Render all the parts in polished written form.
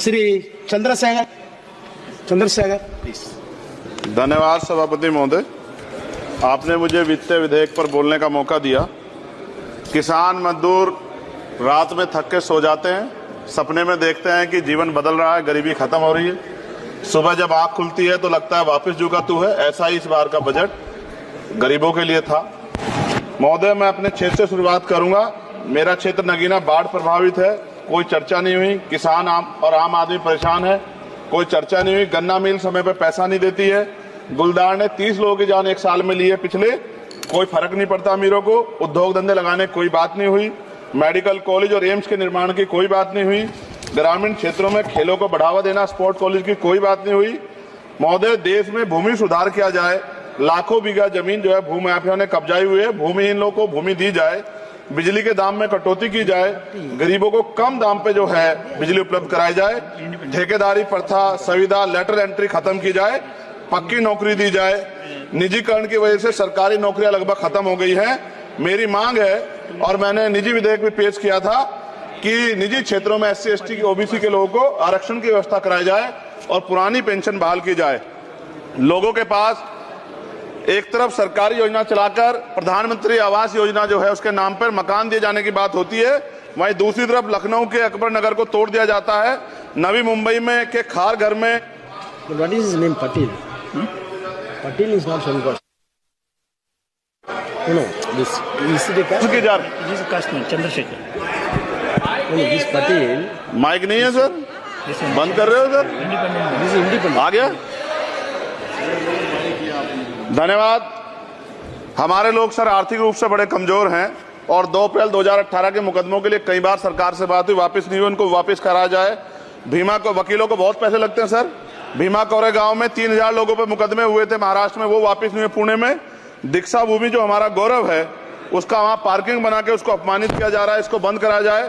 Shri Chandrashekhar please. धन्यवाद सभापति महोदय, आपने मुझे वित्तीय विधेयक पर बोलने का मौका दिया। किसान मजदूर रात में थक के सो जाते हैं, सपने में देखते हैं कि जीवन बदल रहा है, गरीबी खत्म हो रही है। सुबह जब आंख खुलती है तो लगता है वापस जुगा तू है। ऐसा ही इस बार का बजट गरीबों के लिए था। महोदय, मैं अपने क्षेत्र से शुरुआत करूंगा। मेरा क्षेत्र नगीना बाढ़ प्रभावित है, कोई चर्चा नहीं हुई। किसान आम आदमी परेशान है, कोई चर्चा नहीं हुई। गन्ना मिल समय पे पैसा नहीं देती है। गुलदार ने 30 लोगों की जान एक साल में ली है पिछले, कोई फर्क नहीं पड़ता अमीरों को। उद्योग धंधे लगाने कोई बात नहीं हुई। मेडिकल कॉलेज और एम्स के निर्माण की कोई बात नहीं हुई। ग्रामीण क्षेत्रों में खेलों को बढ़ावा देना, स्पोर्ट कॉलेज की कोई बात नहीं हुई। महोदय, देश में भूमि सुधार किया जाए। लाखों बीघा जमीन जो है भूमाफिया ने कब्जाई हुई है, भूमिहीन लोगों को भूमि दी जाए। बिजली के दाम में कटौती की जाए। गरीबों को कम दाम पे जो है बिजली उपलब्ध कराई जाए। ठेकेदारी प्रथा, संविदा, लेटर एंट्री खत्म की जाए। पक्की नौकरी दी जाए। निजीकरण की वजह से सरकारी नौकरियां लगभग खत्म हो गई हैं। मेरी मांग है, और मैंने निजी विधेयक भी पेश किया था, कि निजी क्षेत्रों में SC, ST, OBC के लोगों को आरक्षण की व्यवस्था कराई जाए और पुरानी पेंशन बहाल की जाए। लोगों के पास एक तरफ सरकारी योजना चलाकर प्रधानमंत्री आवास योजना जो है उसके नाम पर मकान दिए जाने की बात होती है, वहीं दूसरी तरफ लखनऊ के अकबर नगर को तोड़ दिया जाता है। नवी मुंबई में के खार घर में What is his name? Patil. Patil is not from God. No, this is the caste. उसकी जा This is caste man, Chandrasekhar. No, this Patil. Mike नहीं है सर, बंद कर रहे हो सर? This is independent. आ गया। धन्यवाद। हमारे लोग सर आर्थिक रूप से बड़े कमजोर हैं और 2 अप्रैल 2018 के मुकदमों के लिए कई बार सरकार से बात हुई, वापस नहीं हुई। उनको वापस कराया जाए। भीमा को वकीलों को बहुत पैसे लगते हैं सर। भीमा कोरे गांव में 3000 लोगों पर मुकदमे हुए थे महाराष्ट्र में, वो वापस नहीं हुए। पुणे में दीक्षा भूमि जो हमारा गौरव है, उसका वहां पार्किंग बना के उसको अपमानित किया जा रहा है, इसको बंद कराया जाए।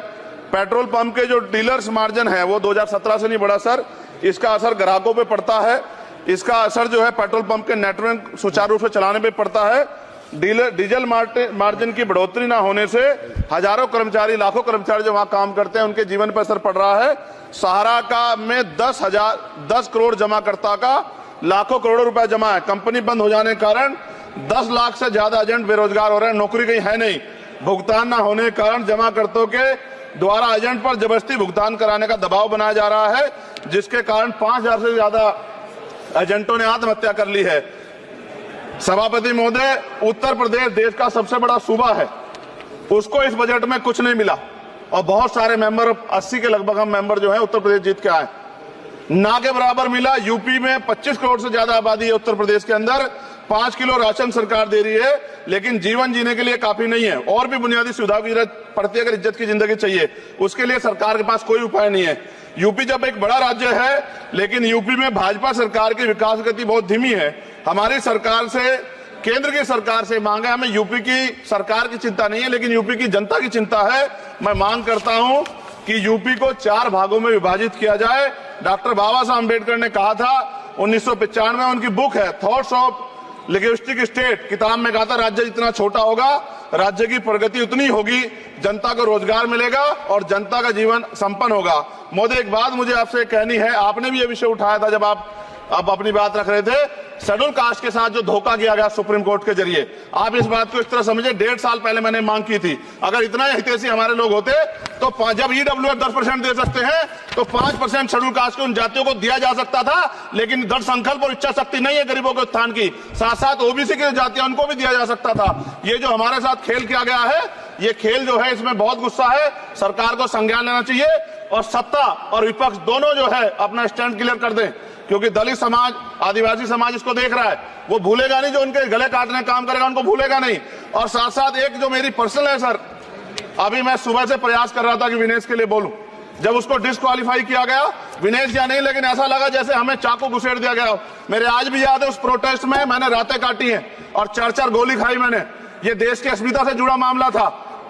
पेट्रोल पंप के जो डीलर्स मार्जिन है वो 2017 से नहीं बढ़ा सर, इसका असर ग्राहकों पे पड़ता है। इसका असर जो है पेट्रोल पंप के नेटवर्क सुचारू रूप से चलाने पे पड़ता है। डीजल मार्जिन की बढ़ोतरी ना होने से हजारों कर्मचारी, लाखों कर्मचारी जो वहां काम करते हैं उनके जीवन पर असर पड़ रहा है। सहारा का में 10 करोड़ जमाकर्ता का लाखों करोड़ों रुपए जमा है। कंपनी बंद हो जाने के कारण 10 लाख से ज्यादा एजेंट बेरोजगार हो रहे हैं, नौकरी कहीं है नहीं। भुगतान न होने के कारण जमाकर्ताओं के द्वारा एजेंट पर जबरदस्ती भुगतान कराने का दबाव बनाया जा रहा है, जिसके कारण 5000 से ज्यादा एजेंटों ने आत्महत्या कर ली है। सभापति महोदय, उत्तर प्रदेश देश का सबसे बड़ा सूबा है, उसको इस बजट में कुछ नहीं मिला और बहुत सारे मेंबर, 80 के लगभग हम मेंबर जो है उत्तर प्रदेश जीत के आए, ना के बराबर मिला। यूपी में 25 करोड़ से ज्यादा आबादी है उत्तर प्रदेश के अंदर, 5 किलो राशन सरकार दे रही है, लेकिन जीवन जीने के लिए काफी नहीं है। और भी बुनियादी सुविधाओं की जरूरत पड़ती है। अगर इज्जत की जिंदगी चाहिए, उसके लिए सरकार के पास कोई उपाय नहीं है। यूपी जब एक बड़ा राज्य है, लेकिन यूपी में भाजपा सरकार की विकास गति बहुत धीमी है। हमारी सरकार से, केंद्र की सरकार से मांग है, हमें यूपी की सरकार की चिंता नहीं है, लेकिन यूपी की जनता की चिंता है। मैं मांग करता हूं कि यूपी को 4 भागों में विभाजित किया जाए। डॉक्टर बाबा साहब अम्बेडकर ने कहा था 1995 में, उनकी बुक है थॉट्स ऑफ लिंग्विस्टिक स्टेट, किताब में कहा था राज्य जितना छोटा होगा राज्य की प्रगति उतनी होगी, जनता को रोजगार मिलेगा और जनता का जीवन संपन्न होगा। मोदी, एक बात मुझे आपसे कहनी है, आपने भी ये विषय उठाया था जब आप अपनी बात रख रहे थे, शेड्यूल कास्ट के साथ जो धोखा किया गया सुप्रीम कोर्ट के जरिए, आप इस बात को इस तरह समझे। 1.5 साल पहले मैंने मांग की थी, अगर इतना हितैषी हमारे लोग होते तो जब EWF 10% दे सकते हैं तो 5% शेड्यूल कास्ट के उन जातियों को दिया जा सकता था, लेकिन दृढ़ संकल्प और इच्छा शक्ति नहीं है गरीबों के उत्थान की। साथ साथ OBC की जातियां उनको भी दिया जा सकता था। ये जो हमारे साथ खेल किया गया है, ये खेल जो है इसमें बहुत गुस्सा है। सरकार को संज्ञान लेना चाहिए और सत्ता और विपक्ष दोनों जो है अपना स्टैंड क्लियर कर दें, क्योंकि दलित समाज, आदिवासी समाज इसको देख रहा है। वो भूलेगा नहीं, जो उनके गले काटने का काम करेगा उनको भूलेगा नहीं। और साथ साथ एक जो मेरी पर्सनल है सर, अभी मैं सुबह से प्रयास कर रहा था कि विनेश के लिए बोलूं। जब उसको डिस्क्वालीफाई किया गया, विनेश या नहीं, लेकिन ऐसा लगा जैसे हमें चाकू घुसेड़ दिया गया। मेरे आज भी याद है उस प्रोटेस्ट में मैंने रातें काटी हैं और 4-4 गोली खाई मैंने। ये देश की अस्मिता से जुड़ा मामला था,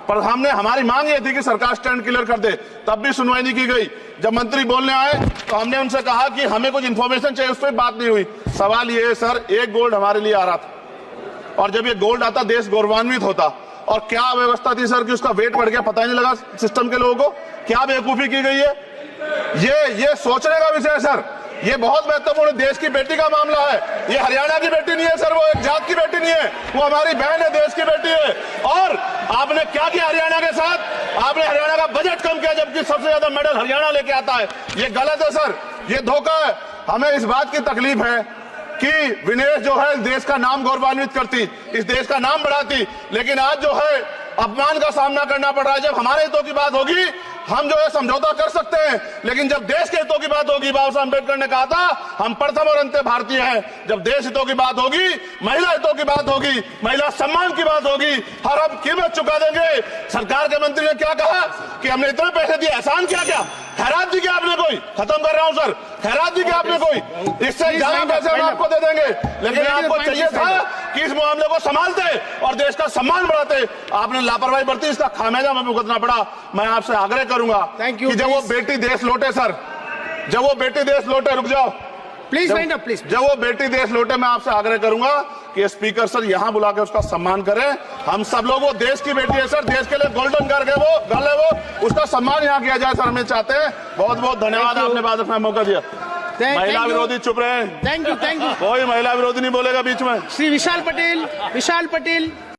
पर हमारी मांग ये थी कि सरकार स्टैंड क्लियर कर दे, तब भी सुनवाई नहीं की गई। जब मंत्री बोलने आए तो हमने उनसे कहा कि हमें कुछ इंफॉर्मेशन चाहिए, उस पर बात नहीं हुई। सवाल ये है सर, 1 गोल्ड हमारे लिए आ रहा था, और जब ये गोल्ड आता देश गौरवान्वित होता। और क्या व्यवस्था थी सर कि उसका वेट बढ़ गया, पता ही नहीं लगा सिस्टम के लोगों को। क्या बेवकूफी की गई है, ये सोचने का विषय है सर। ये बहुत महत्वपूर्ण देश की बेटी का मामला है। ये हरियाणा की बेटी नहीं है सर, वो एक जात की बेटी नहीं है, वो हमारी बहन है, देश की बेटी है। और आपने क्या किया हरियाणा के साथ? आपने हरियाणा का बजट कम किया, जबकि सबसे ज्यादा मेडल हरियाणा लेके आता है। ये गलत है सर, ये धोखा है। हमें इस बात की तकलीफ है कि विनेश जो है देश का नाम गौरवान्वित करती, इस देश का नाम बढ़ाती, लेकिन आज जो है अपमान का सामना करना पड़ रहा है। जब हमारे हितों की बात होगी हम जो है समझौता कर सकते हैं, लेकिन जब देश के हितों की बात होगी, बाबा साहब अम्बेडकर ने कहा था हम प्रथम और अंत्य भारतीय हैं। जब देश हितों की बात होगी, महिला हितों की बात होगी, महिला सम्मान की बात होगी, हर हम कीमत चुका देंगे। सरकार के मंत्री ने क्या कहा कि हमने इतने पैसे दिए, एहसान क्या खैरात दी क्या आपने कोई? खत्म कर रहा हूं सर, खैरात दी क्या आपने कोई? इससे ज्यादा पैसे हम आपको दे देंगे, लेकिन आपको चाहिए था कि इस मामले को संभालते और देश का सम्मान बढ़ाते। आपने लापरवाही बरती, इसका खामियाजा हमें भुगतना पड़ा। मैं आपसे आग्रह करूंगा कि जब वो बेटी देश लौटे सर, जब वो बेटी देश लौटे, रुक जाओ प्लीज वाइंड अप प्लीज। जब वो बेटी देश लौटे, मैं आपसे आग्रह करूंगा कि स्पीकर सर यहां बुला के उसका सम्मान करें। हम सब लोग, वो देश की बेटी है सर, देश के लिए गोल्डन कार्ड है वो, गर्ल है वो, उसका सम्मान यहां किया जाए सर, हमें चाहते हैं। बहुत बहुत धन्यवाद, आपने बात रखने का मौका दिया। महिला विरोधी चुप रहे। Thank you. कोई महिला विरोधी नहीं बोलेगा बीच में। श्री विशाल पटेल।